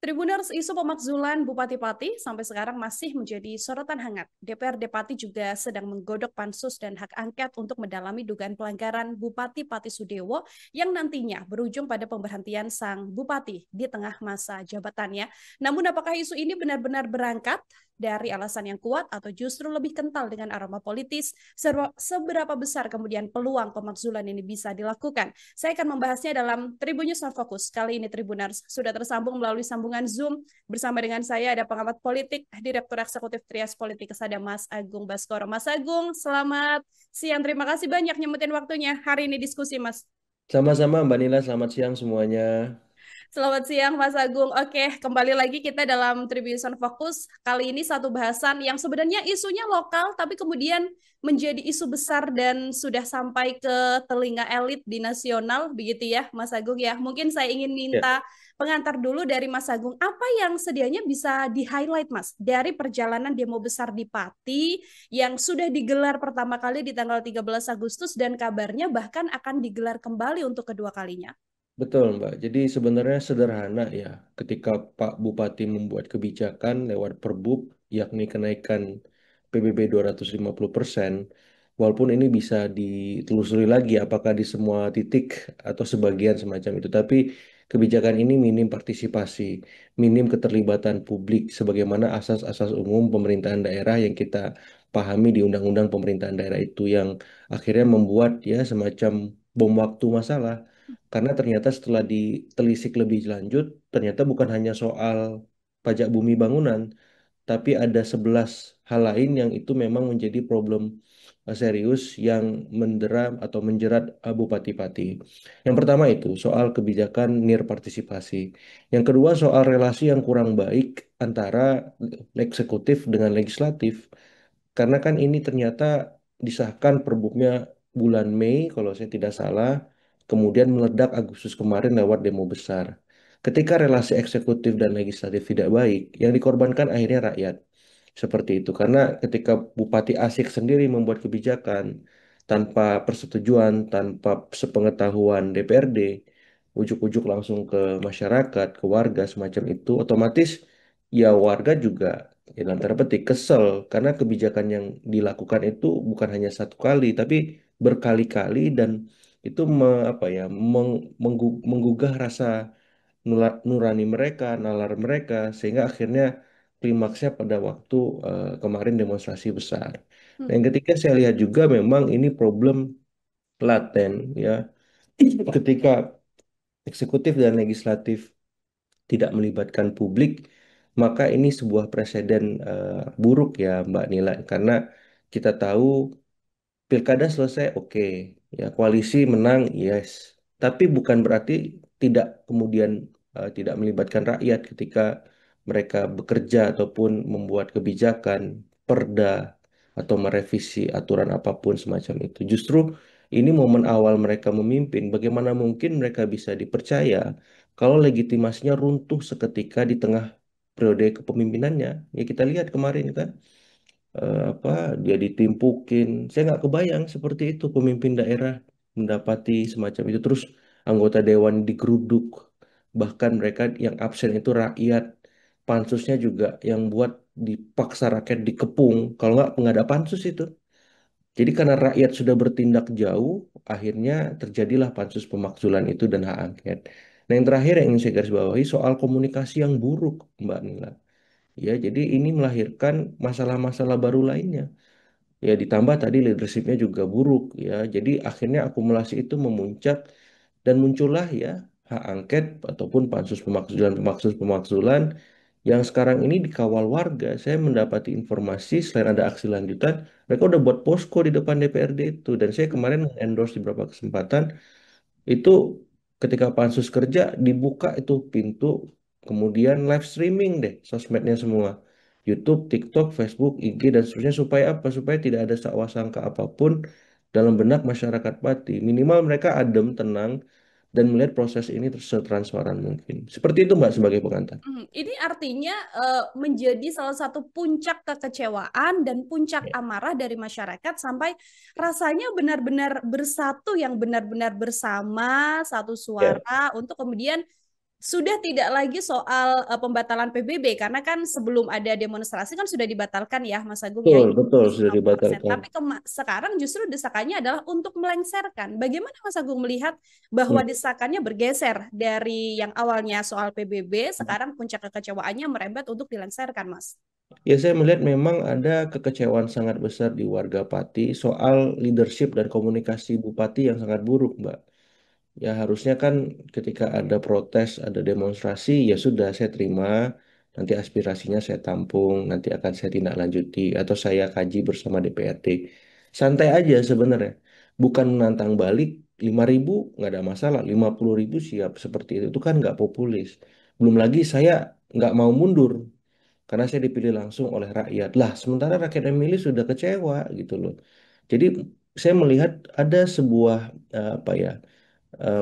Tribuners, isu pemakzulan Bupati Pati sampai sekarang masih menjadi sorotan hangat. DPRD Pati juga sedang menggodok pansus dan hak angket untuk mendalami dugaan pelanggaran Bupati Pati Sudewo yang nantinya berujung pada pemberhentian sang Bupati di tengah masa jabatannya. Namun apakah isu ini benar-benar berangkat dari alasan yang kuat atau justru lebih kental dengan aroma politis? Seberapa besar kemudian peluang pemakzulan ini bisa dilakukan? Saya akan membahasnya dalam Tribun News Non Fokus. Kali ini Tribuners sudah tersambung melalui sambungan Zoom. Bersama dengan saya ada pengamat politik, Direktur Eksekutif Trias Politik Kesada Mas Agung Baskoro. Mas Agung, selamat siang. Terima kasih banyak nyempetin waktunya hari ini diskusi, Mas. Sama-sama Mbak Nila, selamat siang semuanya. Selamat siang Mas Agung. Oke, kembali lagi kita dalam Tribun Fokus. Kali ini satu bahasan yang sebenarnya isunya lokal, tapi kemudian menjadi isu besar dan sudah sampai ke telinga elit di nasional, begitu ya Mas Agung ya. Mungkin saya ingin Ya, minta pengantar dulu dari Mas Agung. Apa yang sedianya bisa di-highlight Mas dari perjalanan demo besar di Pati yang sudah digelar pertama kali di tanggal 13 Agustus dan kabarnya bahkan akan digelar kembali untuk kedua kalinya. betul Mbak. Jadi sebenarnya sederhana ya, ketika Pak Bupati membuat kebijakan lewat Perbub, yakni kenaikan PBB 250%, walaupun ini bisa ditelusuri lagi apakah di semua titik atau sebagian semacam itu, tapi kebijakan ini minim partisipasi, minim keterlibatan publik, sebagaimana asas-asas umum pemerintahan daerah yang kita pahami di Undang-Undang Pemerintahan Daerah itu yang akhirnya membuat ya semacam bom waktu masalah. Karena ternyata setelah ditelisik lebih lanjut, ternyata bukan hanya soal pajak bumi bangunan, tapi ada 11 hal lain yang itu memang menjadi problem serius yang mendera atau menjerat Bupati Pati. Yang pertama itu soal kebijakan nir partisipasi. Yang kedua soal relasi yang kurang baik antara eksekutif dengan legislatif. Karena kan ini ternyata disahkan perbuknya bulan Mei kalau saya tidak salah, kemudian meledak Agustus kemarin lewat demo besar. Ketika relasi eksekutif dan legislatif tidak baik, yang dikorbankan akhirnya rakyat. Seperti itu. Karena ketika Bupati Asik sendiri membuat kebijakan tanpa persetujuan, tanpa sepengetahuan DPRD, ujuk-ujuk langsung ke masyarakat, ke warga semacam itu, otomatis ya warga juga ya dalam tanda petik kesel karena kebijakan yang dilakukan itu bukan hanya satu kali tapi berkali-kali dan itu apa ya menggugah rasa nurani mereka, nalar mereka sehingga akhirnya klimaksnya pada waktu kemarin demonstrasi besar. Dan Hmm. yang ketiga saya lihat juga memang ini problem laten ya ketika eksekutif dan legislatif tidak melibatkan publik, maka ini sebuah presiden buruk ya Mbak Nila, karena kita tahu pilkada selesai, oke, ya koalisi menang, yes, tapi bukan berarti tidak kemudian tidak melibatkan rakyat ketika mereka bekerja ataupun membuat kebijakan, perda atau merevisi aturan apapun semacam itu. Justru ini momen awal mereka memimpin. Bagaimana mungkin mereka bisa dipercaya kalau legitimasinya runtuh seketika di tengah periode kepemimpinannya? Ya kita lihat kemarin kan apa dia ditimpukin. Saya nggak kebayang seperti itu pemimpin daerah mendapati semacam itu. Terus anggota dewan digeruduk, bahkan mereka yang absen itu rakyat. Pansusnya juga yang buat dipaksa rakyat dikepung. Kalau nggak ada pansus itu. Jadi karena rakyat sudah bertindak jauh, akhirnya terjadilah pansus pemakzulan itu dan hak angket. Nah yang terakhir yang ingin saya garis bawahi soal komunikasi yang buruk, Mbak Nila. Ya, jadi ini melahirkan masalah-masalah baru lainnya. Ya ditambah tadi leadershipnya juga buruk ya. Jadi akhirnya akumulasi itu memuncak dan muncullah ya hak angket ataupun pansus pemakzulan yang sekarang ini dikawal warga. Saya mendapati informasi selain ada aksi lanjutan, mereka udah buat posko di depan DPRD itu. Dan saya kemarin endorse di beberapa kesempatan itu ketika pansus kerja dibuka itu pintu, kemudian live streaming deh sosmednya semua. YouTube, TikTok, Facebook, IG, dan seterusnya supaya apa? Supaya tidak ada sangka apapun dalam benak masyarakat Pati. Minimal mereka adem, tenang, dan melihat proses ini setransparan mungkin. Seperti itu Mbak sebagai pengantar. Ini artinya menjadi salah satu puncak kekecewaan dan puncak Ya, amarah dari masyarakat sampai rasanya benar-benar bersatu yang benar-benar bersama satu ya, suara untuk kemudian sudah tidak lagi soal pembatalan PBB karena kan sebelum ada demonstrasi kan sudah dibatalkan ya Mas Agung ya Betul, yang betul, sudah 50%. dibatalkan. Tapi sekarang justru desakannya adalah untuk melengsarkan. Bagaimana Mas Agung melihat bahwa Hmm. desakannya bergeser dari yang awalnya soal PBB, sekarang puncak kekecewaannya merembet untuk dilengsarkan, Mas? Ya, saya melihat memang ada kekecewaan sangat besar di warga Pati soal leadership dan komunikasi Bupati yang sangat buruk, Mbak. Ya harusnya kan ketika ada protes, ada demonstrasi, ya sudah saya terima, nanti aspirasinya saya tampung, nanti akan saya tindak lanjuti atau saya kaji bersama DPRD. Santai aja sebenarnya, bukan menantang balik 5.000 nggak ada masalah, 50.000 siap seperti itu kan nggak populis. Belum lagi saya nggak mau mundur karena saya dipilih langsung oleh rakyat. Lah, sementara rakyat yang milih sudah kecewa gitu loh. Jadi saya melihat ada sebuah apa ya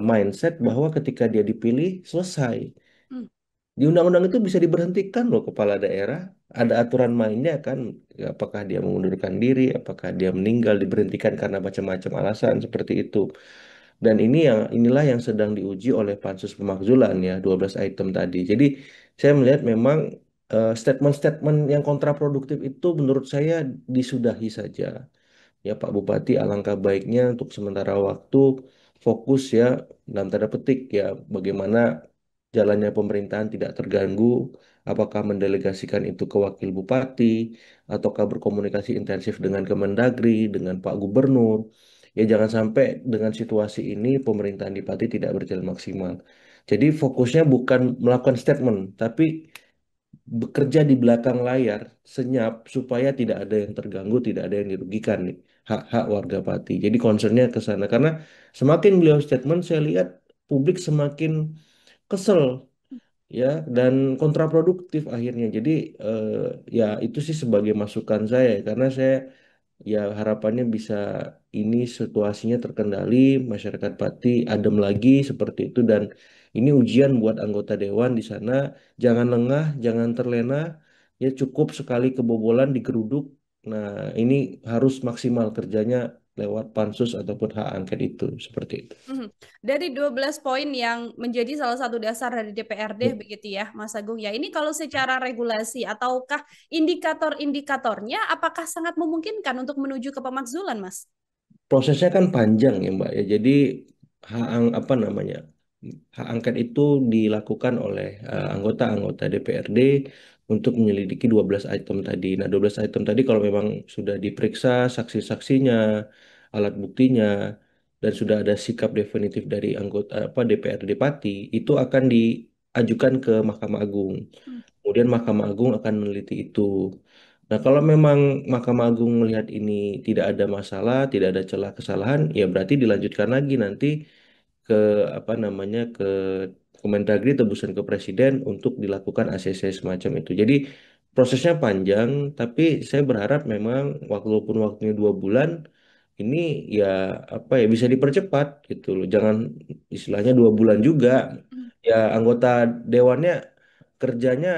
mindset bahwa ketika dia dipilih selesai. Hmm. Di undang-undang itu bisa diberhentikan loh kepala daerah. Ada aturan mainnya kan, apakah dia mengundurkan diri, apakah dia meninggal, diberhentikan karena macam-macam alasan seperti itu. Dan inilah yang sedang diuji oleh Pansus Pemakzulan ya, 12 item tadi. Jadi saya melihat memang statement-statement yang kontraproduktif itu menurut saya disudahi saja. Ya Pak Bupati, alangkah baiknya untuk sementara waktu fokus ya dalam tanda petik ya bagaimana jalannya pemerintahan tidak terganggu, apakah mendelegasikan itu ke wakil bupati ataukah berkomunikasi intensif dengan Kemendagri, dengan Pak Gubernur. Ya jangan sampai dengan situasi ini pemerintahan di Pati tidak berjalan maksimal. Jadi fokusnya bukan melakukan statement, tapi bekerja di belakang layar senyap supaya tidak ada yang terganggu, tidak ada yang dirugikan nih hak-hak warga Pati. Jadi concernnya ke sana karena semakin beliau statement saya lihat publik semakin kesel ya dan kontraproduktif akhirnya. Jadi eh, ya itu sih sebagai masukan saya karena saya ya harapannya bisa ini situasinya terkendali, masyarakat Pati adem lagi seperti itu dan ini ujian buat anggota dewan di sana. Jangan lengah, jangan terlena, ya cukup sekali kebobolan digeruduk. Nah, ini harus maksimal kerjanya lewat pansus ataupun hak angket itu seperti itu. Mhm. Dari 12 poin yang menjadi salah satu dasar dari DPRD begitu ya, Mas Agung ya. Ini kalau secara regulasi ataukah indikator-indikatornya apakah sangat memungkinkan untuk menuju ke pemakzulan, Mas? Prosesnya kan panjang ya Mbak ya. Jadi apa namanya? Hak angket itu dilakukan oleh anggota-anggota DPRD untuk menyelidiki 12 item tadi. Nah, 12 item tadi kalau memang sudah diperiksa saksi-saksinya, alat buktinya dan sudah ada sikap definitif dari anggota apa DPRD Pati, itu akan diajukan ke Mahkamah Agung. Hmm. Kemudian Mahkamah Agung akan meneliti itu. Nah, kalau memang Mahkamah Agung melihat ini tidak ada masalah, tidak ada celah kesalahan, ya berarti dilanjutkan lagi nanti ke apa namanya ke Kemendagri tebusan ke Presiden untuk dilakukan ACC semacam itu. Jadi prosesnya panjang, tapi saya berharap memang walaupun waktunya 2 bulan, ini ya apa ya bisa dipercepat gitu loh. Jangan istilahnya 2 bulan juga. Hmm. Ya anggota dewannya kerjanya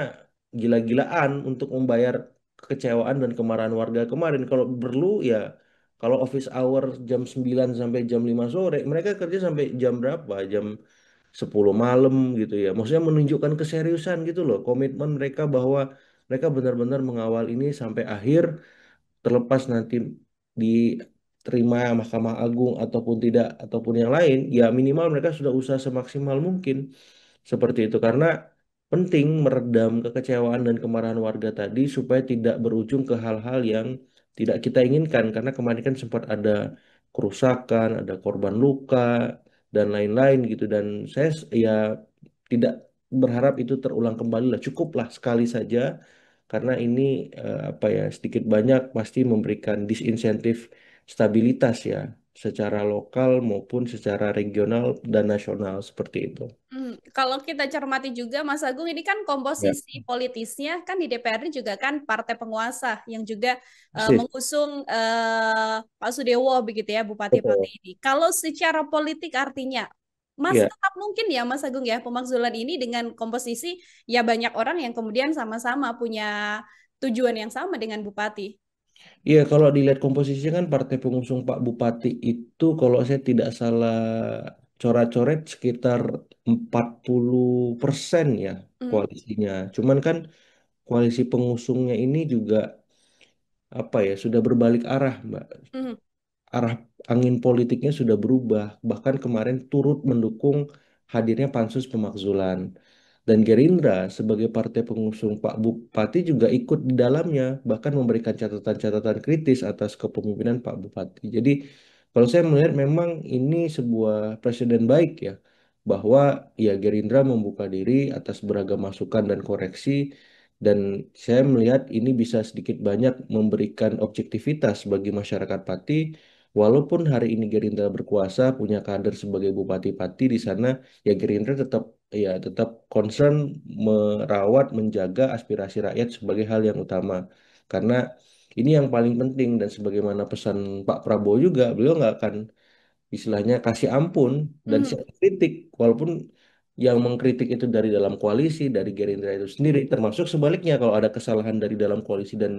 gila-gilaan untuk membayar kekecewaan dan kemarahan warga kemarin. Kalau perlu ya kalau office hour jam 9 sampai jam 5 sore, mereka kerja sampai jam berapa? Jam 10 malam gitu ya. Maksudnya menunjukkan keseriusan gitu loh, komitmen mereka bahwa mereka benar-benar mengawal ini sampai akhir, terlepas nanti diterima Mahkamah Agung ataupun tidak ataupun yang lain, ya minimal mereka sudah usaha semaksimal mungkin seperti itu karena penting meredam kekecewaan dan kemarahan warga tadi supaya tidak berujung ke hal-hal yang tidak kita inginkan karena kemarin kan sempat ada kerusakan, ada korban luka dan lain-lain gitu dan ya tidak berharap itu terulang kembali lah cukuplah sekali saja karena ini apa ya sedikit banyak pasti memberikan disinsentif stabilitas ya secara lokal maupun secara regional dan nasional seperti itu. Kalau kita cermati juga Mas Agung ini kan Ya, komposisi politisnya kan di DPRD juga kan partai penguasa yang juga persis. mengusung Pak Sudewo begitu ya Bupati Pati Betul. ini. Kalau secara politik artinya masih Ya, tetap mungkin ya Mas Agung ya pemakzulan ini dengan komposisi ya banyak orang yang kemudian sama-sama punya tujuan yang sama dengan Bupati. iya kalau dilihat komposisinya kan partai pengusung Pak Bupati itu kalau saya tidak salah coret-coret sekitar 40% ya Mhm, koalisinya. Cuman kan koalisi pengusungnya ini juga apa ya sudah berbalik arah, Mbak. mhm, Arah angin politiknya sudah berubah. Bahkan kemarin turut mendukung hadirnya pansus pemakzulan. Dan Gerindra sebagai partai pengusung Pak Bupati juga ikut di dalamnya, bahkan memberikan catatan-catatan kritis atas kepemimpinan Pak Bupati. Jadi kalau saya melihat memang ini sebuah presiden baik ya, bahwa ya Gerindra membuka diri atas beragam masukan dan koreksi, dan saya melihat ini bisa sedikit banyak memberikan objektivitas bagi masyarakat Pati. Walaupun hari ini Gerindra berkuasa, punya kader sebagai bupati-pati di sana, ya Gerindra tetap concern merawat, menjaga aspirasi rakyat sebagai hal yang utama. Karena ini yang paling penting dan sebagaimana pesan Pak Prabowo juga, beliau nggak akan istilahnya kasih ampun dan mhm, siap kritik, walaupun yang mengkritik itu dari dalam koalisi, dari Gerindra itu sendiri, termasuk sebaliknya kalau ada kesalahan dari dalam koalisi dan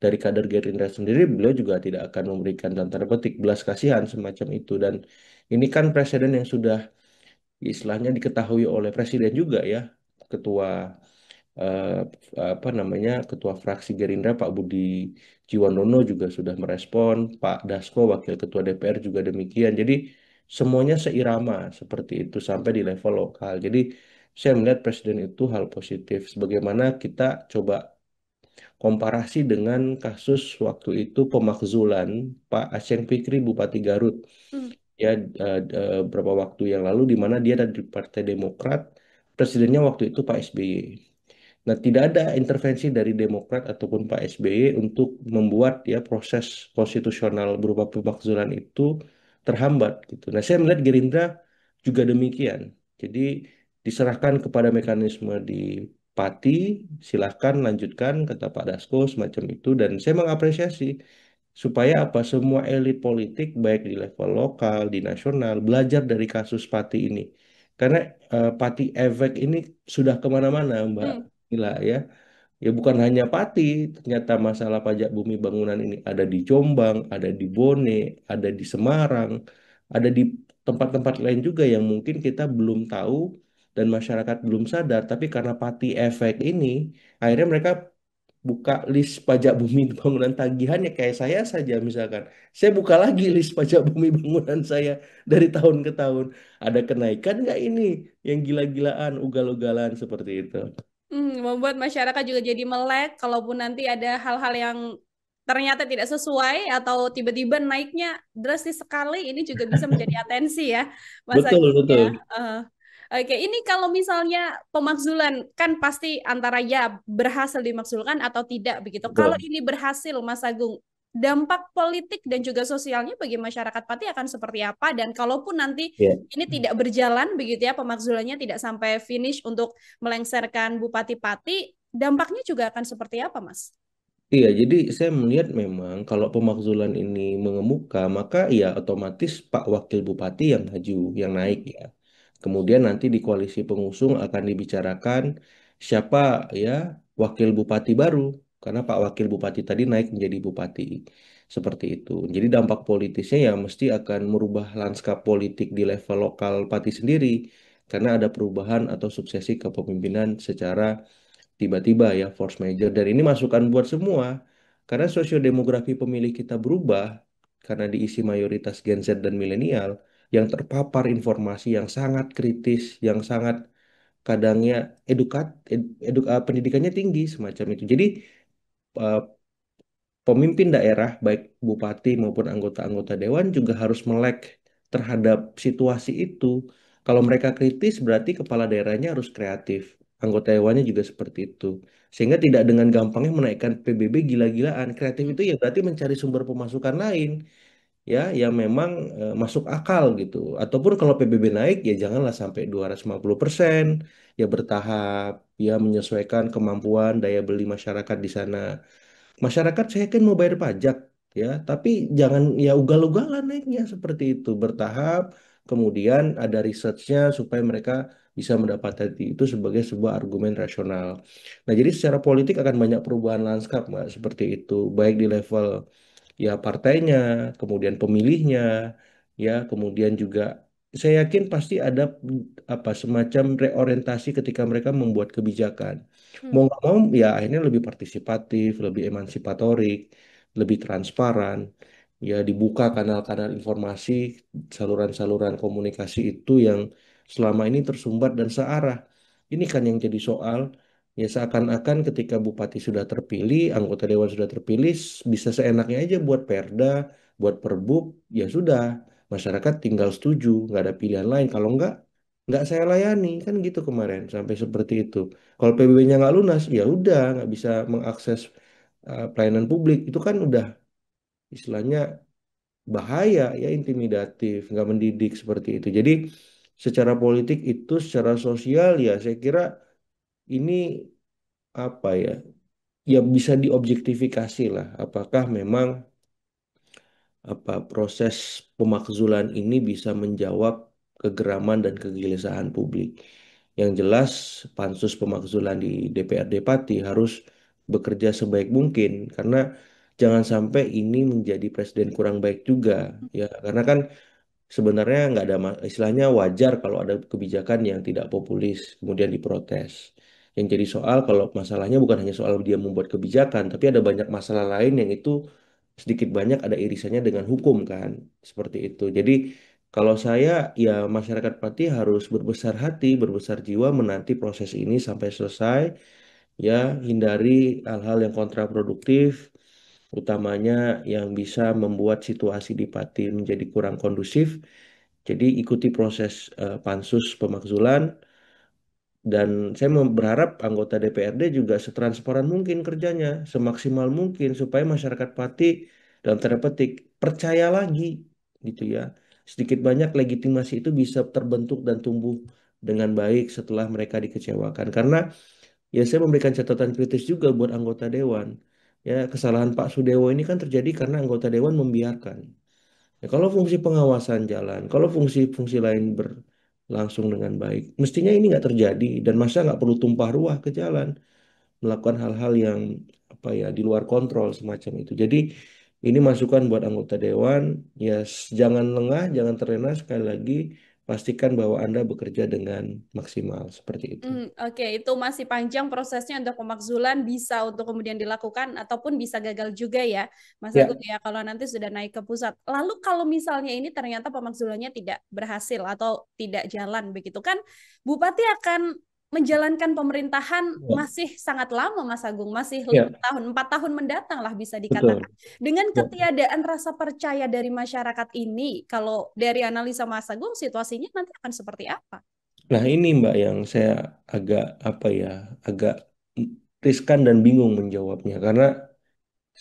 dari kader Gerindra sendiri, beliau juga tidak akan memberikan dalam tanda petik belas kasihan semacam itu. Dan ini kan presiden yang sudah istilahnya diketahui oleh presiden juga ya, ketua eh, apa namanya ketua fraksi Gerindra Pak Budi Jiwandono juga sudah merespon, Pak Dasko Wakil Ketua DPR juga demikian. Jadi semuanya seirama seperti itu sampai di level lokal. Jadi saya melihat presiden itu hal positif. Sebagaimana kita coba komparasi dengan kasus waktu itu pemakzulan Pak Aceng Fikri Bupati Garut mhm, ya beberapa waktu yang lalu di mana dia ada di Partai Demokrat, presidennya waktu itu Pak SBY. Nah, tidak ada intervensi dari Demokrat ataupun Pak SBY untuk membuat ya proses konstitusional berupa pemakzulan itu terhambat gitu. Nah, saya melihat Gerindra juga demikian. Jadi diserahkan kepada mekanisme di Pati, silahkan lanjutkan kata Pak Dasko semacam itu dan saya mengapresiasi supaya apa semua elit politik baik di level lokal, di nasional belajar dari kasus Pati ini. Karena Pati efek ini sudah kemana-mana, Mbak. mhm. Gila ya. Ya bukan hanya Pati, ternyata masalah pajak bumi bangunan ini ada di Jombang, ada di Bone, ada di Semarang, ada di tempat-tempat lain juga yang mungkin kita belum tahu dan masyarakat belum sadar. Tapi karena Pati efek ini, akhirnya mereka buka list pajak bumi bangunan tagihannya kayak saya saja misalkan. Saya buka lagi list pajak bumi bangunan saya dari tahun ke tahun. Ada kenaikan nggak ini yang gila-gilaan, ugal-ugalan seperti itu? Membuat masyarakat juga jadi melek, kalaupun nanti ada hal-hal yang ternyata tidak sesuai atau tiba-tiba naiknya drastis sekali, ini juga bisa menjadi atensi ya, Mas Betul, Agung ya. betul. Oke, ini kalau misalnya pemakzulan kan pasti antara ya berhasil dimakzulkan atau tidak begitu. Kalau Betul. ini berhasil, Mas Agung, dampak politik dan juga sosialnya bagi masyarakat Pati akan seperti apa? Dan kalaupun nanti Ya. ini tidak berjalan begitu ya, pemakzulannya tidak sampai finish untuk melengsarkan Bupati Pati, dampaknya juga akan seperti apa, Mas? Iya, jadi saya melihat memang kalau pemakzulan ini mengemuka, maka ya otomatis Pak Wakil Bupati yang maju, yang naik Hmm. ya. Kemudian nanti di koalisi pengusung akan dibicarakan siapa ya wakil bupati baru, karena Pak Wakil Bupati tadi naik menjadi bupati. Seperti itu. Jadi dampak politisnya ya mesti akan merubah lanskap politik di level lokal Pati sendiri, karena ada perubahan atau suksesi kepemimpinan secara tiba-tiba ya force major dan ini masukan buat semua karena sosiodemografi pemilih kita berubah karena diisi mayoritas Gen Z dan milenial yang terpapar informasi yang sangat kritis, yang sangat kadangnya pendidikannya tinggi semacam itu. Jadi eh, pemimpin daerah, baik bupati maupun anggota-anggota dewan juga harus melek terhadap situasi itu. Kalau mereka kritis, berarti kepala daerahnya harus kreatif. Anggota dewannya juga seperti itu. Sehingga tidak dengan gampangnya menaikkan PBB gila-gilaan. Kreatif itu ya berarti mencari sumber pemasukan lain, ya, yang memang masuk akal gitu. Ataupun kalau PBB naik, ya janganlah sampai 250%, ya bertahap, ya menyesuaikan kemampuan daya beli masyarakat di sana. Masyarakat saya kan mau bayar pajak ya, tapi jangan ya ugal-ugalan naiknya seperti itu bertahap. Kemudian ada researchnya supaya mereka bisa mendapatkan itu sebagai sebuah argumen rasional. Nah, jadi secara politik akan banyak perubahan lanskap, Mbak, seperti itu, baik di level ya partainya, kemudian pemilihnya, ya, kemudian juga saya yakin pasti ada apa semacam reorientasi ketika mereka membuat kebijakan. Mau Hmm. nggak mau ya akhirnya lebih partisipatif, lebih emansipatorik, lebih transparan. Ya dibuka kanal-kanal informasi, saluran-saluran komunikasi itu yang selama ini tersumbat dan searah. Ini kan yang jadi soal. Ya seakan-akan ketika bupati sudah terpilih, anggota dewan sudah terpilih, bisa seenaknya aja buat perda, buat perbub, ya sudah masyarakat tinggal setuju, nggak ada pilihan lain. Kalau nggak saya layani, kan gitu kemarin sampai seperti itu. Kalau PBB-nya nggak lunas, ya udah nggak bisa mengakses pelayanan publik. Itu kan udah istilahnya bahaya ya, intimidatif, nggak mendidik seperti itu. Jadi secara politik itu, secara sosial ya saya kira ini apa ya, ya bisa diobjektifikasi lah. Apakah memang proses pemakzulan ini bisa menjawab kegeraman dan kegelisahan publik. Yang jelas, pansus pemakzulan di DPRD Pati harus bekerja sebaik mungkin karena jangan sampai ini menjadi presiden kurang baik juga ya, karena kan sebenarnya nggak ada istilahnya wajar kalau ada kebijakan yang tidak populis kemudian diprotes. Yang jadi soal kalau masalahnya bukan hanya soal dia membuat kebijakan, tapi ada banyak masalah lain yang itu sedikit banyak ada irisannya dengan hukum kan, seperti itu. Jadi kalau saya ya masyarakat Pati harus berbesar hati, berbesar jiwa menanti proses ini sampai selesai ya, hindari hal-hal yang kontraproduktif, utamanya yang bisa membuat situasi di Pati menjadi kurang kondusif. Jadi ikuti proses pansus pemakzulan dan saya berharap anggota DPRD juga setransparan mungkin kerjanya, semaksimal mungkin supaya masyarakat Pati dalam tanda petik percaya lagi gitu ya. Sedikit banyak legitimasi itu bisa terbentuk dan tumbuh dengan baik setelah mereka dikecewakan. Karena ya saya memberikan catatan kritis juga buat anggota dewan. Ya, kesalahan Pak Sudewo ini kan terjadi karena anggota dewan membiarkan. Ya, kalau fungsi pengawasan jalan, kalau fungsi-fungsi lain berlangsung dengan baik, mestinya ini nggak terjadi dan masa nggak perlu tumpah ruah ke jalan, melakukan hal-hal yang apa ya di luar kontrol semacam itu. Jadi ini masukan buat anggota dewan, ya jangan lengah, jangan terlena sekali lagi, pastikan bahwa Anda bekerja dengan maksimal seperti itu. Oke, itu masih panjang prosesnya untuk pemakzulan bisa untuk kemudian dilakukan ataupun bisa gagal juga ya, Mas Agung Ya, ya, kalau nanti sudah naik ke pusat. Lalu kalau misalnya ini ternyata pemakzulannya tidak berhasil atau tidak jalan begitu kan, Bupati akan menjalankan pemerintahan ya, masih sangat lama, Mas Agung, masih ya, 5 tahun, 4 tahun mendatang lah bisa dikatakan. betul. Dengan Ya. ketiadaan rasa percaya dari masyarakat ini, kalau dari analisa Mas Agung, situasinya nanti akan seperti apa? Nah, ini Mbak yang saya agak apa ya, agak riskan dan bingung menjawabnya karena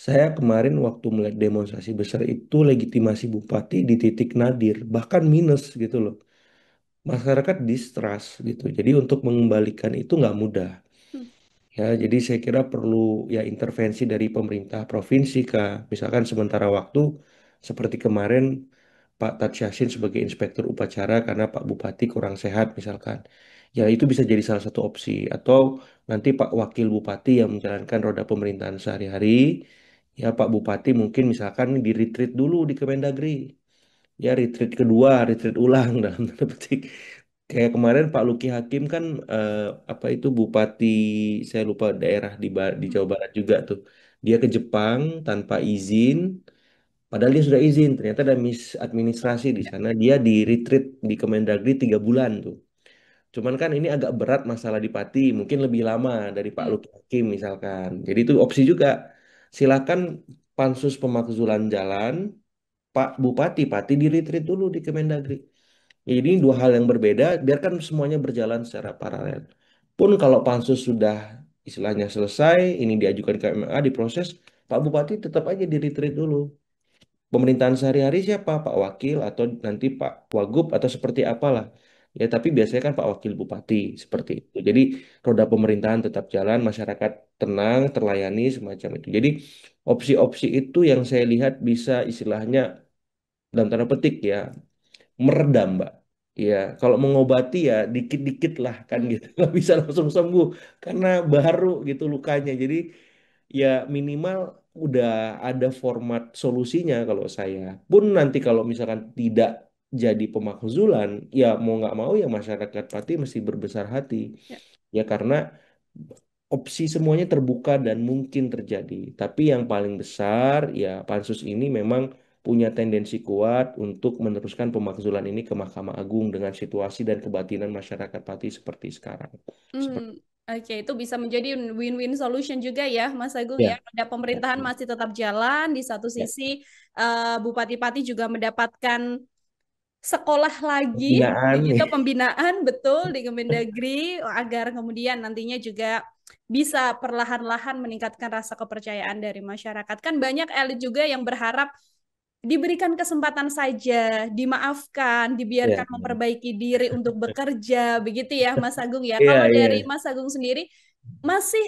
saya kemarin waktu melihat demonstrasi besar itu legitimasi bupati di titik nadir, bahkan minus gitu loh. Masyarakat distrust gitu. Jadi untuk mengembalikan itu nggak mudah. Hmm. Ya, jadi saya kira perlu ya intervensi dari pemerintah provinsi kah. Misalkan sementara waktu seperti kemarin Pak Tat Yassin sebagai inspektur upacara karena Pak Bupati kurang sehat misalkan. Ya itu bisa jadi salah satu opsi. Atau nanti Pak Wakil Bupati yang menjalankan roda pemerintahan sehari-hari. Ya Pak Bupati mungkin misalkan di retreat dulu di Kemendagri. Ya retreat kedua, retreat ulang dalam tanda petik. Kayak kemarin Pak Luki Hakim kan eh, apa itu Bupati saya lupa daerah di Jawa Barat juga tuh. Dia ke Jepang tanpa izin. Padahal dia sudah izin, ternyata ada misadministrasi di sana. Dia di retreat di Kemendagri 3 bulan tuh. Cuman kan ini agak berat masalah di Pati, mungkin lebih lama dari Pak Hmm. Luki Hakim misalkan. Jadi itu opsi juga. Silakan pansus pemakzulan jalan, Pak Bupati Pati di retreat dulu di Kemendagri. Ini dua hal yang berbeda, biarkan semuanya berjalan secara paralel. Pun kalau pansus sudah istilahnya selesai, ini diajukan ke MMA, diproses, Pak Bupati tetap aja di retreat dulu. Pemerintahan sehari-hari siapa? Pak Wakil atau nanti Pak Wagub atau seperti apalah. Ya, tapi biasanya kan Pak Wakil Bupati Hmm. seperti itu. Jadi roda pemerintahan tetap jalan, masyarakat tenang, terlayani semacam itu. Jadi opsi-opsi itu yang saya lihat bisa istilahnya dalam tanda petik ya meredam, Mbak. Ya, kalau mengobati ya dikit-dikit lah kan Hmm. gitu. Nggak bisa langsung sembuh karena baru gitu lukanya. Jadi ya minimal udah ada format solusinya kalau saya. Pun nanti kalau misalkan tidak jadi pemakzulan, ya mau nggak mau ya masyarakat Pati mesti berbesar hati. Ya. Ya karena opsi semuanya terbuka dan mungkin terjadi. Tapi yang paling besar ya pansus ini memang punya tendensi kuat untuk meneruskan pemakzulan ini ke Mahkamah Agung dengan situasi dan kebatinan masyarakat Pati seperti sekarang. Seperti Oke, itu bisa menjadi win-win solution juga ya, Mas Agung ya. ya, Ada pemerintahan masih tetap jalan, di satu ya. sisi Bupati-Pati juga mendapatkan sekolah lagi, Pembinaan begitu nih. pembinaan betul di Kemendagri agar kemudian nantinya juga bisa perlahan-lahan meningkatkan rasa kepercayaan dari masyarakat. Kan banyak elit juga yang berharap diberikan kesempatan saja, dimaafkan, Ya. dibiarkan memperbaiki diri untuk bekerja, begitu ya Mas Agung ya. Iya, Kalau iya. dari Mas Agung sendiri, masih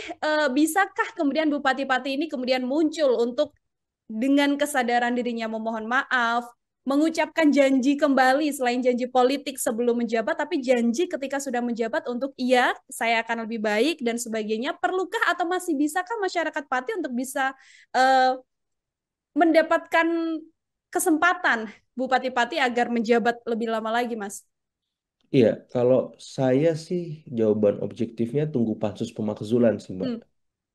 bisakah kemudian bupati-bupati ini kemudian muncul untuk dengan kesadaran dirinya memohon maaf, mengucapkan janji kembali selain janji politik sebelum menjabat, tapi janji ketika sudah menjabat untuk iya, saya akan lebih baik dan sebagainya. Perlukah atau masih bisakah masyarakat Pati untuk bisa uh, mendapatkan kesempatan Bupati Pati agar menjabat lebih lama lagi, Mas? Iya, kalau saya sih jawaban objektifnya tunggu pansus pemakzulan sih, Mbak. Hmm,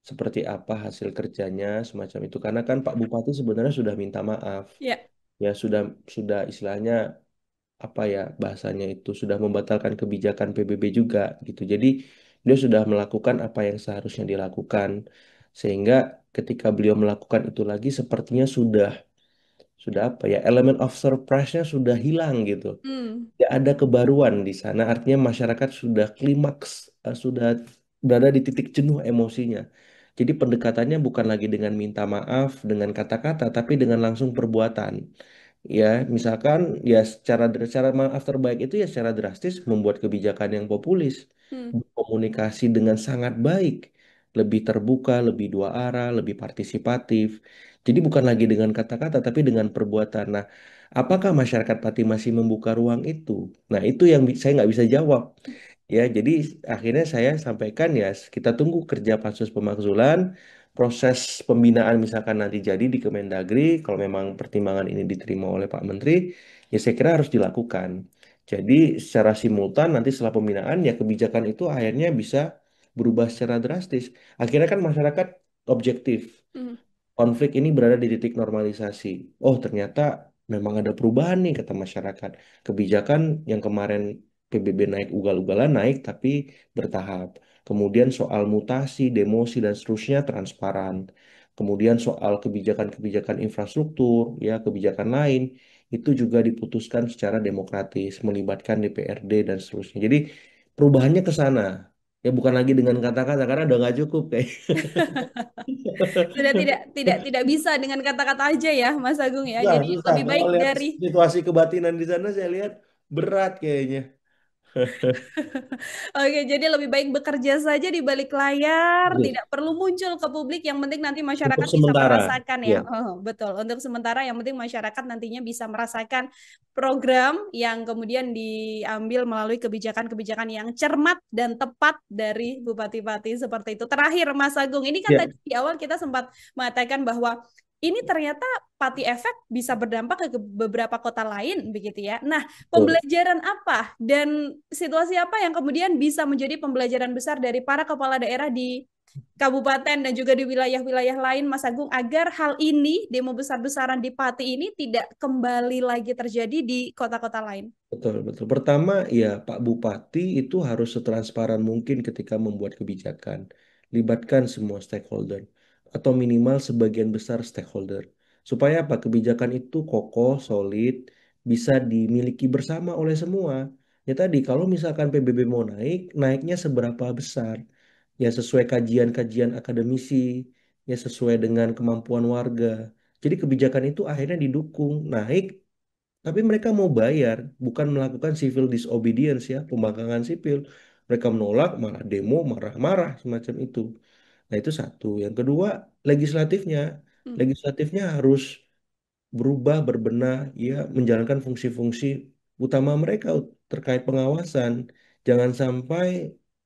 Seperti apa hasil kerjanya semacam itu. Karena kan Pak Bupati sebenarnya sudah minta maaf. ya. Ya sudah istilahnya apa ya bahasanya itu sudah membatalkan kebijakan PBB juga gitu. Jadi dia sudah melakukan apa yang seharusnya dilakukan. Sehingga ketika beliau melakukan itu lagi sepertinya sudah apa ya elemen of surprise-nya sudah hilang gitu. Hmm, Tidak ada kebaruan di sana, artinya masyarakat sudah klimaks, sudah berada di titik jenuh emosinya. Jadi pendekatannya bukan lagi dengan minta maaf, dengan kata-kata, tapi dengan langsung perbuatan. Ya, misalkan ya secara maaf terbaik itu ya secara drastis membuat kebijakan yang populis, hmm, berkomunikasi dengan sangat baik, lebih terbuka, lebih dua arah, lebih partisipatif. Jadi bukan lagi dengan kata-kata, tapi dengan perbuatan. Nah, apakah masyarakat Pati masih membuka ruang itu? Nah, itu yang saya nggak bisa jawab. Ya, jadi akhirnya saya sampaikan ya, kita tunggu kerja pansus pemakzulan, proses pembinaan misalkan nanti jadi di Kemendagri, kalau memang pertimbangan ini diterima oleh Pak Menteri, ya saya kira harus dilakukan. Jadi secara simultan nanti setelah pembinaan ya kebijakan itu akhirnya bisa berubah secara drastis. Akhirnya kan masyarakat objektif hmm, konflik ini berada di titik normalisasi. Oh, ternyata memang ada perubahan nih kata masyarakat. Kebijakan yang kemarin PBB naik ugal-ugalan naik tapi bertahap. Kemudian soal mutasi, demosi dan seterusnya transparan. Kemudian soal kebijakan-kebijakan infrastruktur, ya kebijakan lain itu juga diputuskan secara demokratis, melibatkan DPRD dan seterusnya. Jadi perubahannya ke sana. Ya bukan lagi dengan kata-kata karena udah nggak cukup kayak. Sudah tidak bisa dengan kata-kata aja ya, Mas Agung ya. Susah, Jadi susah. lebih Kalau baik lihat dari situasi kebatinan di sana, saya lihat berat kayaknya. Oke, jadi lebih baik bekerja saja di balik layar, Betul. tidak perlu muncul ke publik. Yang penting nanti Untuk masyarakat bisa sementara, merasakan ya. ya, Oh, betul. Untuk sementara, yang penting masyarakat nantinya bisa merasakan program yang kemudian diambil melalui kebijakan-kebijakan yang cermat dan tepat dari Bupati-Bupati seperti itu. Terakhir, Mas Agung, ini kan ya, tadi di awal kita sempat mengatakan bahwa ini ternyata Pati efek bisa berdampak ke beberapa kota lain begitu ya. Nah, betul. pembelajaran apa dan situasi apa yang kemudian bisa menjadi pembelajaran besar dari para kepala daerah di kabupaten dan juga di wilayah-wilayah lain, Mas Agung, agar hal ini, demo besar-besaran di Pati ini tidak kembali lagi terjadi di kota-kota lain? Betul, betul. Pertama, ya Pak Bupati itu harus setransparan mungkin ketika membuat kebijakan. Libatkan semua stakeholder atau minimal sebagian besar stakeholder. Supaya apa? Kebijakan itu kokoh, solid, bisa dimiliki bersama oleh semua. Ya tadi, kalau misalkan PBB mau naik, naiknya seberapa besar? Ya sesuai kajian-kajian akademisi, ya sesuai dengan kemampuan warga. Jadi kebijakan itu akhirnya didukung, naik tapi mereka mau bayar, bukan melakukan civil disobedience ya, pembangkangan sipil. Mereka menolak, malah demo, marah-marah semacam itu. Nah, itu satu. Yang kedua, legislatifnya. Hmm. Legislatifnya harus berubah, berbenah, ya, menjalankan fungsi-fungsi utama mereka terkait pengawasan. Jangan sampai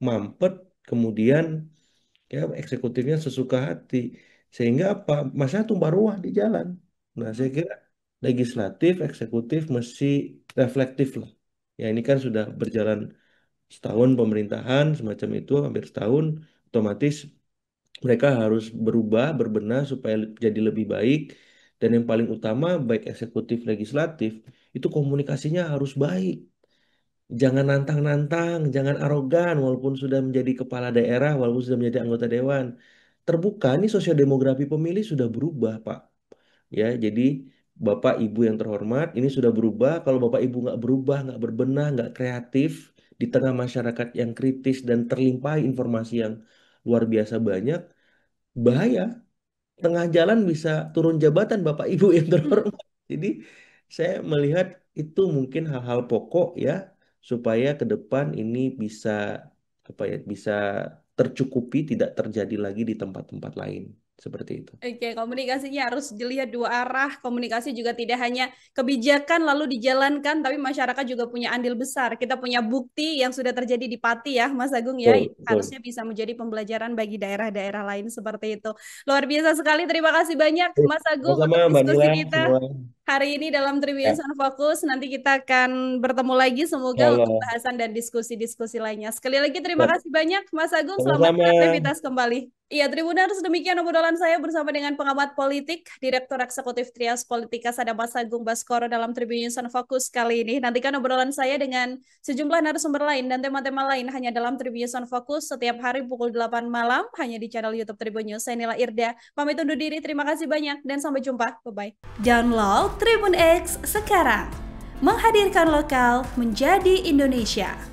mampet, kemudian ya eksekutifnya sesuka hati. Sehingga apa? Masa tumpah ruah di jalan. Nah, saya kira legislatif, eksekutif mesti reflektif lah. Ya ini kan sudah berjalan setahun pemerintahan semacam itu, hampir setahun, otomatis mereka harus berubah, berbenah supaya jadi lebih baik. Dan yang paling utama, baik eksekutif, legislatif, itu komunikasinya harus baik. Jangan nantang-nantang, jangan arogan, walaupun sudah menjadi kepala daerah, walaupun sudah menjadi anggota dewan. Terbuka, ini sosiodemografi pemilih sudah berubah, Pak. Ya, jadi Bapak Ibu yang terhormat, ini sudah berubah. Kalau Bapak Ibu nggak berubah, nggak berbenah, nggak kreatif di tengah masyarakat yang kritis dan terlimpahi informasi yang luar biasa banyak, bahaya. Tengah jalan bisa turun jabatan Bapak Ibu yang terhormat. Jadi saya melihat itu mungkin hal-hal pokok ya supaya ke depan ini bisa apa ya bisa tercukupi tidak terjadi lagi di tempat-tempat lain seperti itu. Oke, komunikasinya harus dilihat dua arah. Komunikasi juga tidak hanya kebijakan lalu dijalankan, tapi masyarakat juga punya andil besar. Kita punya bukti yang sudah terjadi di Pati ya, Mas Agung ya. Ini Betul, betul. harusnya bisa menjadi pembelajaran bagi daerah-daerah lain seperti itu. Luar biasa sekali. Terima kasih banyak, Mas Agung, Sama-sama untuk Mbak Nila diskusi kita semua. hari ini dalam Tribun Ya, Sun Fokus. Nanti kita akan bertemu lagi semoga untuk halo. bahasan dan diskusi-diskusi lainnya. Sekali lagi terima Ya, kasih banyak, Mas Agung. Selamat sama-sama. beraktivitas kembali. Iya, Tribuners, demikian obrolan saya bersama dengan pengamat politik, Direktur Eksekutif Trias Politika Sada Mas Agung Baskoro dalam Tribun News Fokus kali ini. Nantikan obrolan saya dengan sejumlah narasumber lain dan tema-tema lain hanya dalam Tribun News Fokus setiap hari pukul 8 malam hanya di channel YouTube Tribun News. Saya Nila Irda, pamit undur diri. Terima kasih banyak dan sampai jumpa. Bye-bye. Download Tribun X sekarang. Menghadirkan lokal menjadi Indonesia.